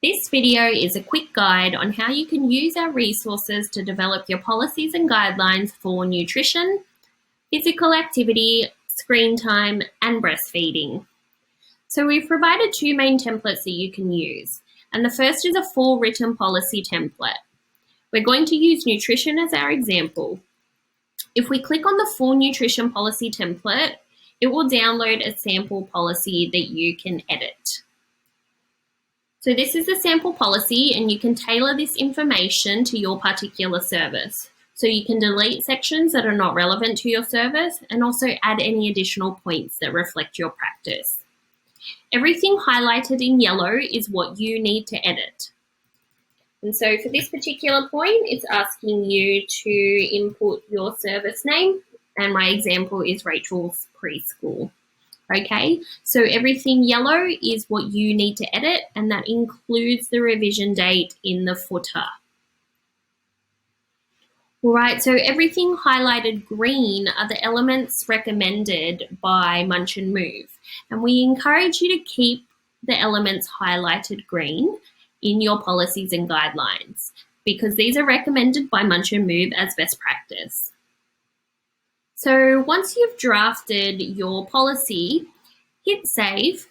This video is a quick guide on how you can use our resources to develop your policies and guidelines for nutrition, physical activity, screen time, and breastfeeding. So we've provided two main templates that you can use, and the first is a full written policy template. We're going to use nutrition as our example. If we click on the full nutrition policy template, it will download a sample policy that you can edit. So this is the sample policy, and you can tailor this information to your particular service. So you can delete sections that are not relevant to your service and also add any additional points that reflect your practice. Everything highlighted in yellow is what you need to edit. And so for this particular point, it's asking you to input your service name, and my example is Rachel's Preschool. Okay, so everything yellow is what you need to edit, and that includes the revision date in the footer. All right, so everything highlighted green are the elements recommended by Munch and Move, and we encourage you to keep the elements highlighted green in your policies and guidelines because these are recommended by Munch and Move as best practice. So once you've drafted your policy, hit save,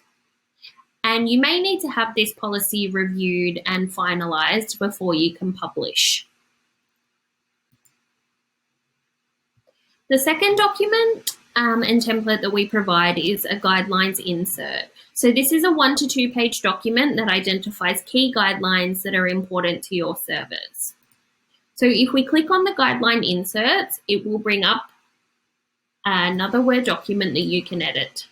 and you may need to have this policy reviewed and finalised before you can publish. The second document and template that we provide is a guidelines insert. So this is a 1 to 2 page document that identifies key guidelines that are important to your service. So if we click on the guideline inserts, it will bring up another Word document that you can edit.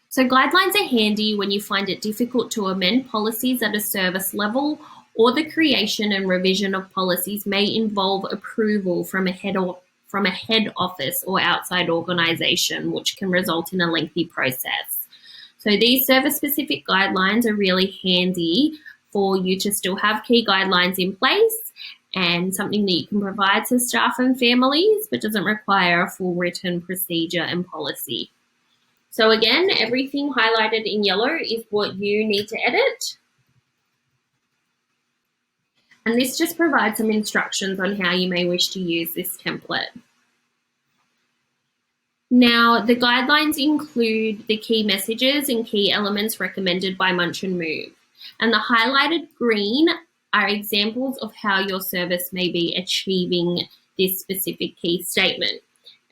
So guidelines are handy when you find it difficult to amend policies at a service level, or the creation and revision of policies may involve approval from a head office or outside organisation, which can result in a lengthy process. So these service-specific guidelines are really handy for you to still have key guidelines in place and something that you can provide to staff and families, but doesn't require a full written procedure and policy. So again, everything highlighted in yellow is what you need to edit. And this just provides some instructions on how you may wish to use this template. Now, the guidelines include the key messages and key elements recommended by Munch and Move. And the highlighted green are examples of how your service may be achieving this specific key statement.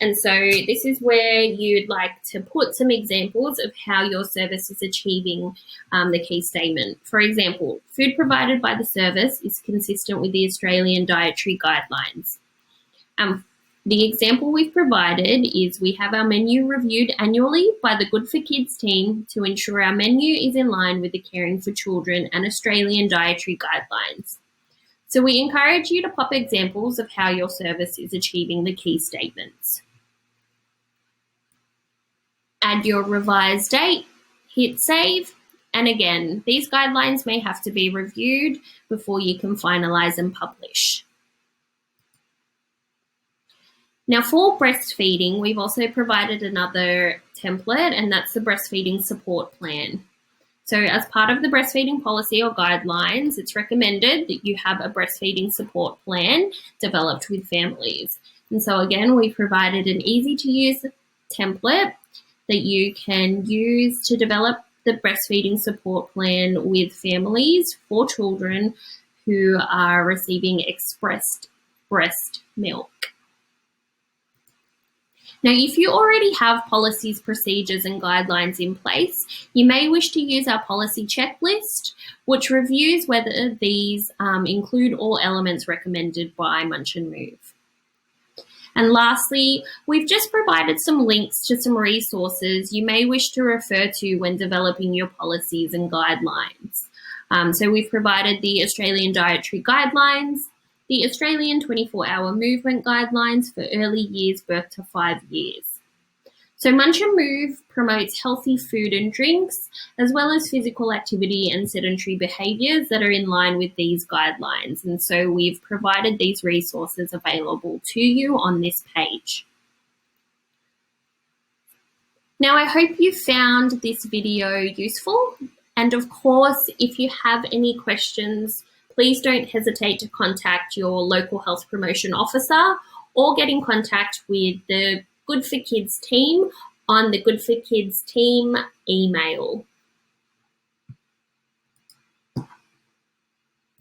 And so this is where you'd like to put some examples of how your service is achieving the key statement. For example, food provided by the service is consistent with the Australian dietary guidelines. The example we've provided is we have our menu reviewed annually by the Good for Kids team to ensure our menu is in line with the Caring for Children and Australian dietary guidelines. So we encourage you to pop examples of how your service is achieving the key statements. Add your revised date, hit save, and again, these guidelines may have to be reviewed before you can finalise and publish. Now for breastfeeding, we've also provided another template, and that's the breastfeeding support plan. So as part of the breastfeeding policy or guidelines, it's recommended that you have a breastfeeding support plan developed with families. And so again, we provided an easy to use template that you can use to develop the breastfeeding support plan with families for children who are receiving expressed breast milk. Now, if you already have policies, procedures, and guidelines in place, you may wish to use our policy checklist, which reviews whether these include all elements recommended by Munch and Move. And lastly, we've just provided some links to some resources you may wish to refer to when developing your policies and guidelines. So we've provided the Australian Dietary Guidelines, the Australian 24-Hour Movement Guidelines for early years birth to 5 years. So Munch and Move promotes healthy food and drinks, as well as physical activity and sedentary behaviours that are in line with these guidelines. And so we've provided these resources available to you on this page. Now, I hope you found this video useful. And of course, if you have any questions, please don't hesitate to contact your local health promotion officer or get in contact with the Good for Kids team on the Good for Kids team email.